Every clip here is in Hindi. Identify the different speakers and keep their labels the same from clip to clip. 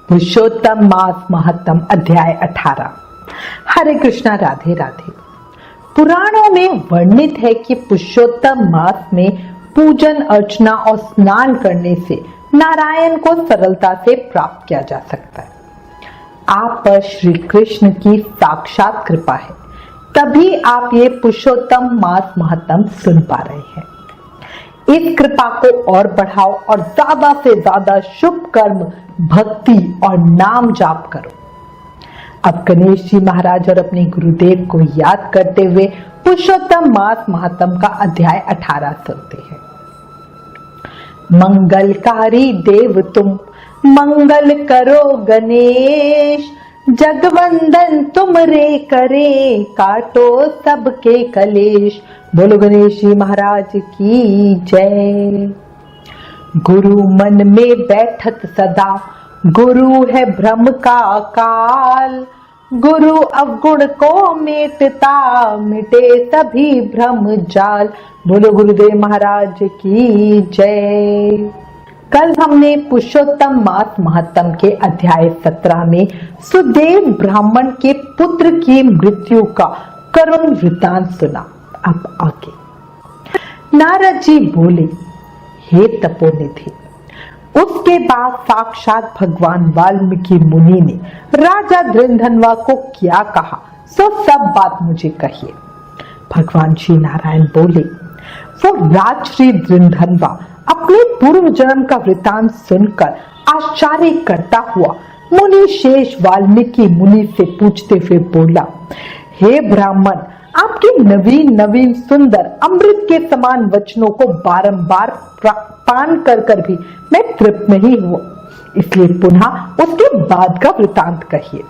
Speaker 1: पुरुषोत्तम मास महत्तम अध्याय 18। हरे कृष्णा, राधे राधे। पुराणों में वर्णित है कि पुरुषोत्तम मास में पूजन अर्चना और स्नान करने से नारायण को सरलता से प्राप्त किया जा सकता है। आप पर श्री कृष्ण की साक्षात कृपा है, तभी आप ये पुरुषोत्तम मास महत्तम सुन पा रहे हैं। इस कृपा को और बढ़ाओ और ज्यादा से ज्यादा शुभ कर्म, भक्ति और नाम जाप करो। अब गणेश जी महाराज और अपने गुरुदेव को याद करते हुए पुरुषोत्तम मास महत्तम का अध्याय 18 सुनते हैं। मंगलकारी देव तुम, मंगल करो गणेश, जगवंदन तुम रे करे, काटो सबके कलेश। बोलो गणेश जी महाराज की जय। गुरु मन में बैठत सदा, गुरु है भ्रम का काल, गुरु अवगुण को मेटता, मिटे सभी भ्रम जाल। बोलो गुरुदेव महाराज की जय। कल हमने पुरुषोत्तम मास महत्तम के अध्याय 17 में सुदेव ब्राह्मण के पुत्र की मृत्यु का करुण वृत्तांत सुना। अब आगे नारद जी बोले, हे तपोनिधि। उसके बाद साक्षात भगवान वाल्मीकि मुनि ने राजा धृंधनवा को क्या कहा, सो सब बात मुझे कहिए। भगवान श्री नारायण बोले, वो राजश्री धृंधनवा अपने पूर्व जन्म का वृतांत सुनकर आश्चर्य करता हुआ मुनि शेष वाल्मीकि मुनि से पूछते हुए बोला, हे ब्राह्मण, आपके नवीन नवीन सुंदर अमृत के समान वचनों को बारंबार पान कर भी मैं तृप्त नहीं हुआ, इसलिए पुनः उसके बाद का वृतांत कहिए।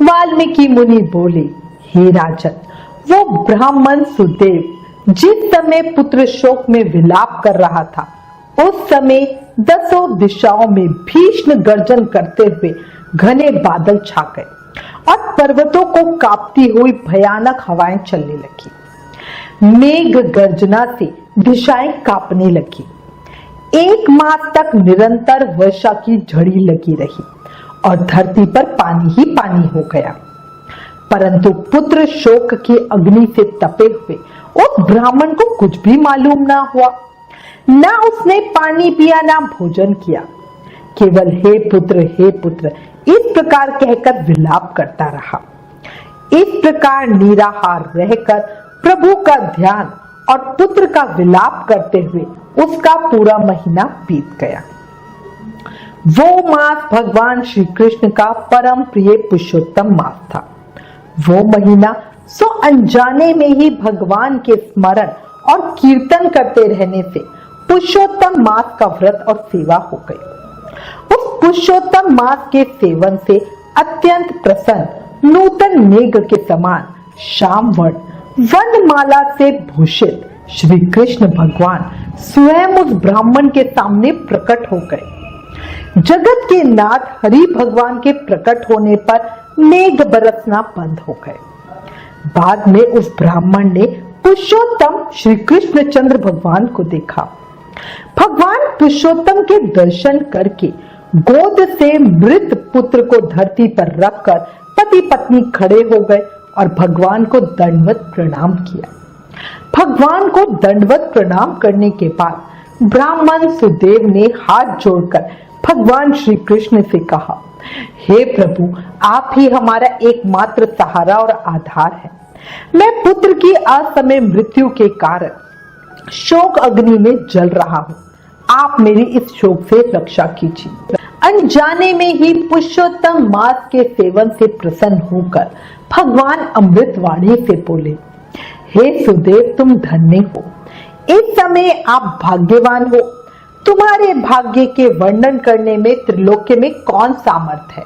Speaker 1: वाल्मीकि मुनि बोले, हे राजन, वो ब्राह्मण सुदेव जिस समय पुत्र शोक में विलाप कर रहा था, उस समय 10 दिशाओं में भीषण गर्जन करते हुए घने बादल छा गए और पर्वतों को कांपती हुई भयानक हवाएं चलने लगी। मेघ गर्जना से दिशाएं कांपने लगी। 1 मास तक निरंतर वर्षा की झड़ी लगी रही और धरती पर पानी ही पानी हो गया। परंतु पुत्र शोक की अग्नि से तपे हुए उस ब्राह्मण को कुछ भी मालूम ना हुआ। ना उसने पानी पिया, ना भोजन किया, केवल हे पुत्र इस प्रकार कहकर विलाप करता रहा। इस प्रकार निराहार रहकर प्रभु का ध्यान और पुत्र का विलाप करते हुए उसका पूरा महीना बीत गया। वो मास भगवान श्री कृष्ण का परम प्रिय पुरुषोत्तम मास था। वो महीना सो अनजाने में ही भगवान के स्मरण और कीर्तन करते रहने से पुरुषोत्तम मास का व्रत और सेवा हो गई। उस पुरुषोत्तम मास के सेवन से अत्यंत प्रसन्न नूतन मेघ के समान श्यामवर्ण वनमाला से भूषित श्री कृष्ण भगवान स्वयं उस ब्राह्मण के सामने प्रकट हो गए। जगत के नाथ हरि भगवान के प्रकट होने पर मेघ बरसना बंद हो गए। बाद में उस ब्राह्मण ने पुरुषोत्तम श्री कृष्ण चंद्र भगवान को देखा। भगवान पुरुषोत्तम के दर्शन करके गोद से मृत पुत्र को धरती पर रखकर पति पत्नी खड़े हो गए और भगवान को दंडवत प्रणाम किया। भगवान को दंडवत प्रणाम करने के बाद ब्राह्मण सुदेव ने हाथ जोड़कर भगवान श्री कृष्ण से कहा, हे प्रभु, आप ही हमारा एकमात्र सहारा और आधार है। मैं पुत्र की असमय मृत्यु के कारण शोक अग्नि में जल रहा हूँ। आप मेरी इस शोक से रक्षा कीजिए। अनजाने में ही पुरुषोत्तम मास के सेवन से प्रसन्न होकर भगवान अमृतवाणी से बोले, हे सुदेव, तुम धन्य हो। इस समय आप भाग्यवान हो। तुम्हारे भाग्य के वर्णन करने में त्रिलोक्य में कौन सामर्थ है।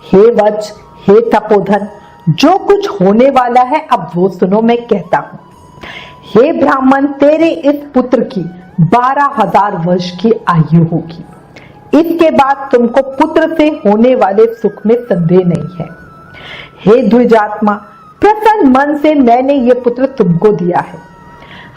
Speaker 1: हे वत्स, हे तपोधन, जो कुछ होने वाला है अब वो सुनो, मैं कहता हूँ। हे ब्राह्मण, तेरे इस पुत्र की 12,000 वर्ष की आयु होगी। इसके बाद तुमको पुत्र से होने वाले सुख में संदेह नहीं है। हे द्विजात्मा, प्रसन्न मन से मैंने ये पुत्र तुमको दिया है।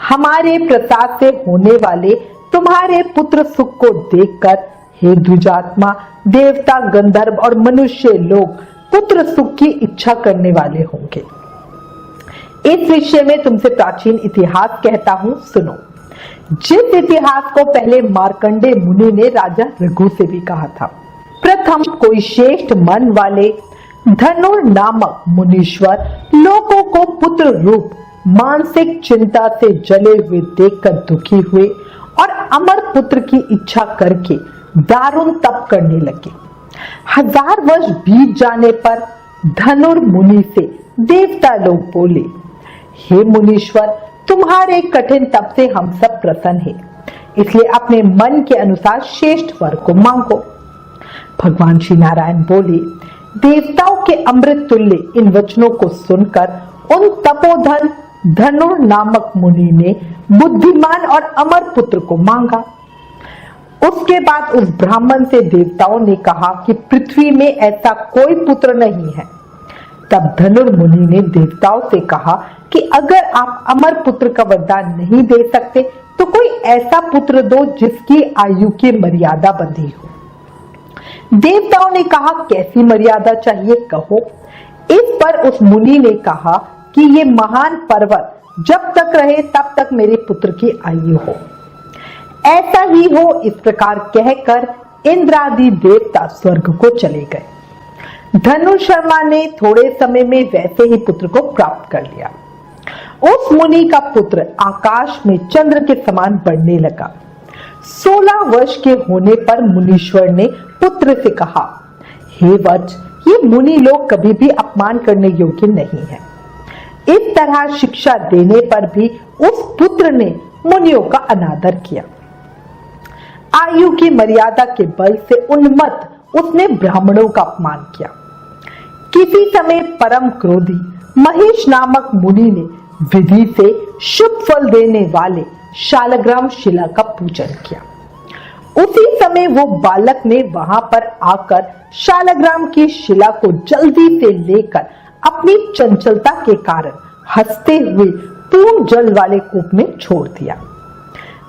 Speaker 1: हमारे प्रसाद से होने वाले तुम्हारे पुत्र सुख को देखकर हे द्विजात्मा, देवता, गंधर्व और मनुष्य लोग पुत्र सुख की इच्छा करने वाले होंगे। इस विषय में तुमसे प्राचीन इतिहास कहता हूं, सुनो। जिस इतिहास को पहले मार्कंडे मुनि ने राजा रघु से भी कहा था। प्रथम कोई श्रेष्ठ मन वाले धनुर नामक मुनीश्वर लोगों को पुत्र रूप मानसिक चिंता से जले हुए देखकर दुखी हुए और अमर पुत्र की इच्छा करके दारुण तप करने लगे। 1000 वर्ष बीत जाने पर धनुर मुनि से देवता लोग बोले, हे मुनीश्वर, तुम्हारे कठिन तप से हम सब प्रसन्न हैं, इसलिए अपने मन के अनुसार श्रेष्ठ वर को मांगो। भगवान श्री नारायण बोले, देवताओं के अमृत तुल्य इन वचनों को सुनकर उन तपोधन धनुर नामक मुनि ने बुद्धिमान और अमर पुत्र को मांगा। उसके बाद उस ब्राह्मण से देवताओं ने कहा कि पृथ्वी में ऐसा कोई पुत्र नहीं है। तब धनुर मुनि ने देवताओं से कहा कि अगर आप अमर पुत्र का वरदान नहीं दे सकते तो कोई ऐसा पुत्र दो जिसकी आयु की मर्यादा बंधी हो। देवताओं ने कहा, कैसी मर्यादा चाहिए, कहो। इस पर उस मुनि ने कहा कि ये महान पर्वत जब तक रहे तब तक मेरे पुत्र की आयु हो। ऐसा ही हो, इस प्रकार कहकर इंद्रादि देवता स्वर्ग को चले गए। धनु शर्मा ने थोड़े समय में वैसे ही पुत्र को प्राप्त कर लिया। उस मुनि का पुत्र आकाश में चंद्र के समान बढ़ने लगा। 16 वर्ष के होने पर मुनीश्वर ने पुत्र से कहा, हे वत्स, ये मुनि लोग कभी भी अपमान करने योग्य नहीं है। इस तरह शिक्षा देने पर भी उस पुत्र ने मुनियों का अनादर किया। आयु की मर्यादा के बल से उन्मत्त उसने ब्राह्मणों का अपमान किया। किसी समय परम क्रोधी महेश नामक मुनि ने विधि से शुभ फल देने वाले शालग्राम शिला का पूजन किया। उसी समय वो बालक ने वहां पर आकर शालग्राम की शिला को जल्दी से लेकर अपनी चंचलता के कारण हंसते हुए पूर्ण जल वाले कूप में छोड़ दिया।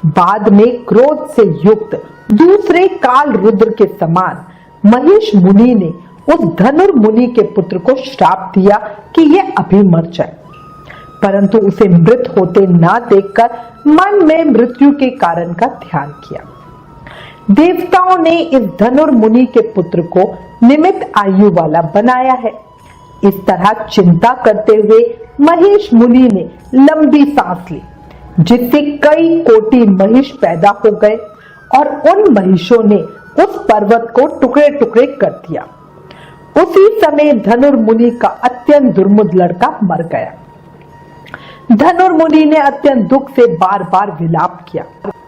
Speaker 1: बाद में क्रोध से युक्त दूसरे काल रुद्र के समान महेश मुनि ने उस धनुर मुनि के पुत्र को श्राप दिया कि यह अभी मर जाए, परंतु उसे मृत होते ना देखकर मन में मृत्यु के कारण का ध्यान किया। देवताओं ने इस धनुर मुनि के पुत्र को निमित आयु वाला बनाया है। इस तरह चिंता करते हुए महेश मुनि ने लंबी सांस ली, जिससे कई कोटि महिष पैदा हो गए और उन महिषों ने उस पर्वत को टुकड़े टुकड़े कर दिया। उसी समय धनुर्मुनि का अत्यंत दुर्मुद लड़का मर गया। धनुर्मुनि ने अत्यंत दुख से बार बार विलाप किया।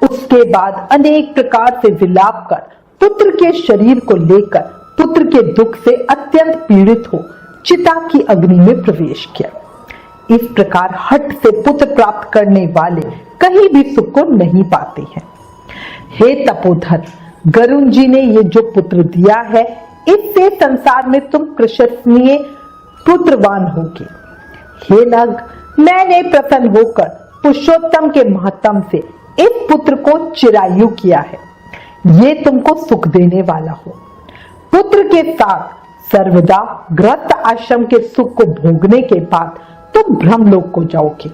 Speaker 1: उसके बाद अनेक प्रकार से विलाप कर पुत्र के शरीर को लेकर पुत्र के दुख से अत्यंत पीड़ित हो चिता की अग्नि में प्रवेश किया। इस प्रकार हठ से पुत्र प्राप्त करने वाले कहीं भी सुख को नहीं पाते हैं। हे तपोधन, गरुण जी ने ये जो पुत्र दिया है, इससे संसार में तुम प्रशंसनीय पुत्रवान होगे। हे नग, मैंने प्रसन्न होकर पुरुषोत्तम के महत्तम से इस पुत्र को चिरायु किया है। ये तुमको सुख देने वाला हो। पुत्र के साथ सर्वदा गृहस्थ आश्रम के सुख को भोगने के बाद तुम ब्रह्मलोक को जाओगे।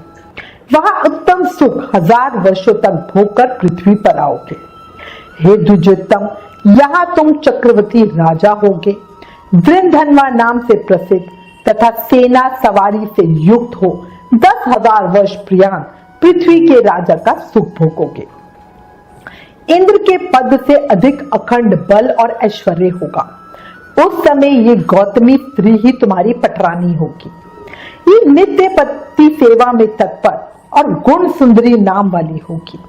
Speaker 1: वहां उत्तम सुख 1000 वर्षों तक भोगकर पृथ्वी पर आओगे। हे द्विजोत्तम, यहाँ तुम चक्रवर्ती राजा होगे। वृंधन्वा नाम से प्रसिद्ध तथा सेना सवारी से युक्त हो 10,000 वर्ष पर्यंत पृथ्वी के राजा का सुख भोगोगे। इंद्र के पद से अधिक अखंड बल और ऐश्वर्य होगा। उस समय ये गौतमी स्त्री ही तुम्हारी पटरानी होगी। ये नित्य पति सेवा में तत्पर और गुण सुंदरी नाम वाली होगी।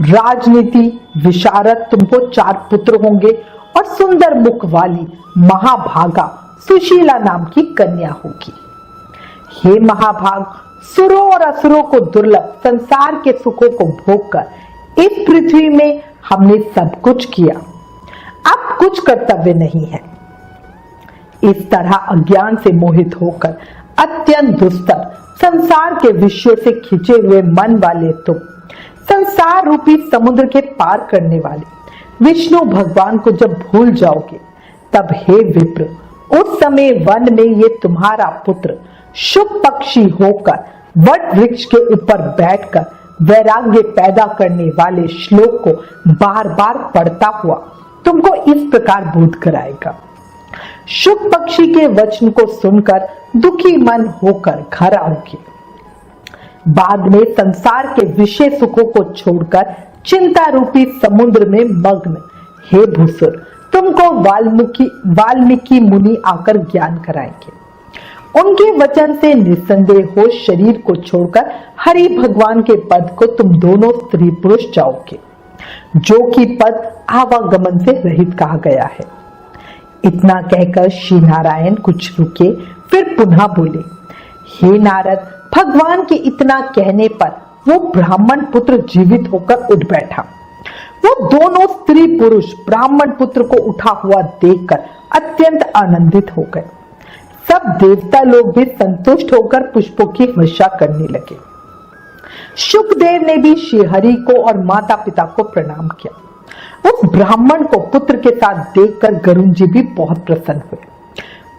Speaker 1: राजनीति विशारद तुमको 4 पुत्र होंगे और सुंदर मुख वाली महाभागा सुशीला नाम की कन्या होगी। हे महाभाग, सुरों और असुरों को दुर्लभ संसार के सुखों को भोगकर इस पृथ्वी में हमने सब कुछ किया। अब कुछ कर्तव्य नहीं है। इस तरह अज्ञान से मोहित होकर अत्यंत दुस्तर संसार के विषयों से खिंचे हुए मन वाले तुम संसार रूपी समुद्र के पार करने वाले विष्णु भगवान को जब भूल जाओगे तब हे विप्र, उस समय वन में ये तुम्हारा पुत्र शुभ पक्षी होकर वट वृक्ष के ऊपर बैठकर वैराग्य पैदा करने वाले श्लोक को बार बार पढ़ता हुआ तुमको इस प्रकार बोध कराएगा। शुभ पक्षी के वचन को सुनकर दुखी मन होकर घर आओगे। बाद में संसार के विषय सुखों को छोड़कर चिंता रूपी समुद्र में मग्न हे भूसुर, तुमको वाल्मीकि मुनि आकर ज्ञान कराएंगे। उनके वचन से निसंदेह हो शरीर को छोड़कर हरि भगवान के पद को तुम दोनों स्त्री पुरुष जाओगे, जो कि पद आवागमन से रहित कहा गया है। इतना कहकर श्री नारायण कुछ रुके, फिर पुनः बोले, हे नारद, भगवान के इतना कहने पर वो ब्राह्मण पुत्र जीवित होकर उठ बैठा। वो दोनों स्त्री पुरुष ब्राह्मण पुत्र को उठा हुआ देखकर अत्यंत आनंदित हो गए। सब देवता लोग भी संतुष्ट होकर पुष्पों की वर्षा करने लगे। शुकदेव ने भी श्रीहरि को और माता पिता को प्रणाम किया। उस ब्राह्मण को पुत्र के साथ देखकर गरुण जी भी बहुत प्रसन्न हुए।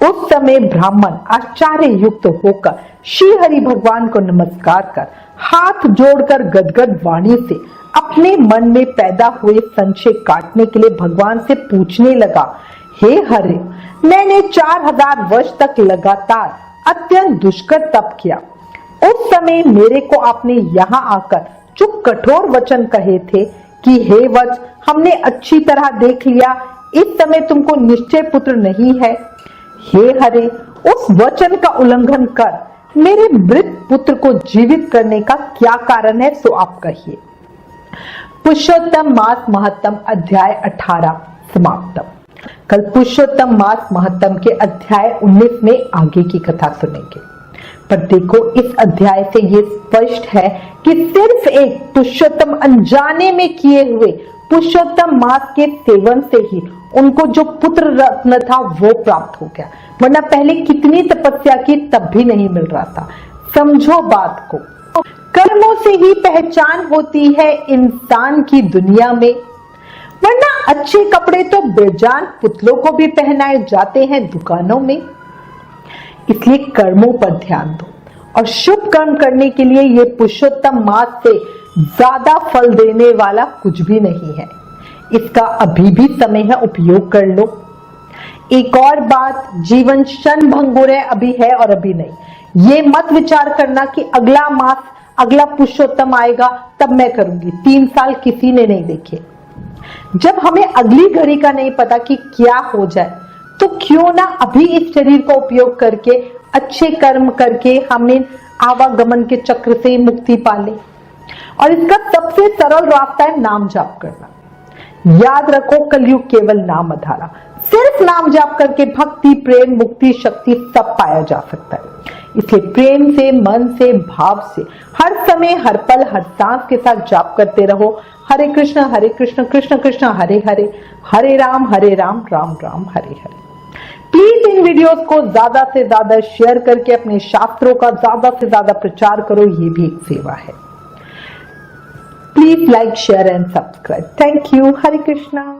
Speaker 1: उस समय ब्राह्मण आश्चर्य युक्त होकर श्री हरि भगवान को नमस्कार कर हाथ जोड़कर गदगद वाणी से अपने मन में पैदा हुए संशय काटने के लिए भगवान से पूछने लगा, हे हरि, मैंने 4000 वर्ष तक लगातार अत्यंत दुष्कर तप किया। उस समय मेरे को आपने यहाँ आकर जो कठोर वचन कहे थे कि हे वत्स, हमने अच्छी तरह देख लिया, इस समय तुमको निश्चय पुत्र नहीं है। हे हरि, उस वचन का उल्लंघन कर मेरे मृत पुत्र को जीवित करने का क्या कारण है, सो आप कहिए। पुरुषोत्तम मास महत्तम अध्याय 18 समाप्तम। कल पुरुषोत्तम मास महत्तम के अध्याय 19 में आगे की कथा सुनेंगे। पर देखो, इस अध्याय से ये स्पष्ट है कि सिर्फ एक पुरुषोत्तम अनजाने में किए हुए पुरुषोत्तम मास के सेवन से ही उनको जो पुत्र रत्न था वो प्राप्त हो गया, वरना पहले कितनी तपस्या की तब भी नहीं मिल रहा था। समझो बात को, कर्मों से ही पहचान होती है इंसान की दुनिया में, वरना अच्छे कपड़े तो बेजान पुतलों को भी पहनाए जाते हैं दुकानों में। इसलिए कर्मों पर ध्यान दो और शुभ कर्म करने के लिए ये पुरुषोत्तम मास से ज्यादा फल देने वाला कुछ भी नहीं है। इसका अभी भी समय है, उपयोग कर लो। एक और बात, जीवन क्षण भंगुर है, अभी है और अभी नहीं। ये मत विचार करना कि अगला मास, अगला पुरुषोत्तम आएगा तब मैं करूंगी। 3 साल किसी ने नहीं देखे। जब हमें अगली घड़ी का नहीं पता कि क्या हो जाए, तो क्यों ना अभी इस शरीर का उपयोग करके अच्छे कर्म करके हमें आवागमन के चक्र से मुक्ति पाले। और इसका सबसे सरल रास्ता है नाम जाप करना। याद रखो, कलयुग केवल नाम आधारा। सिर्फ नाम जाप करके भक्ति, प्रेम, मुक्ति, शक्ति सब पाया जा सकता है। इसलिए प्रेम से, मन से, भाव से हर समय, हर पल, हर सांस के साथ जाप करते रहो। हरे कृष्ण कृष्ण कृष्ण हरे हरे, हरे Ram Ram Ram Hare Hare. Please in videos को ज्यादा से ज्यादा शेयर करके अपने शास्त्रों का ज्यादा से ज्यादा प्रचार करो, ये भी एक सेवा है। Please like, share and subscribe. Thank you. Hare Krishna.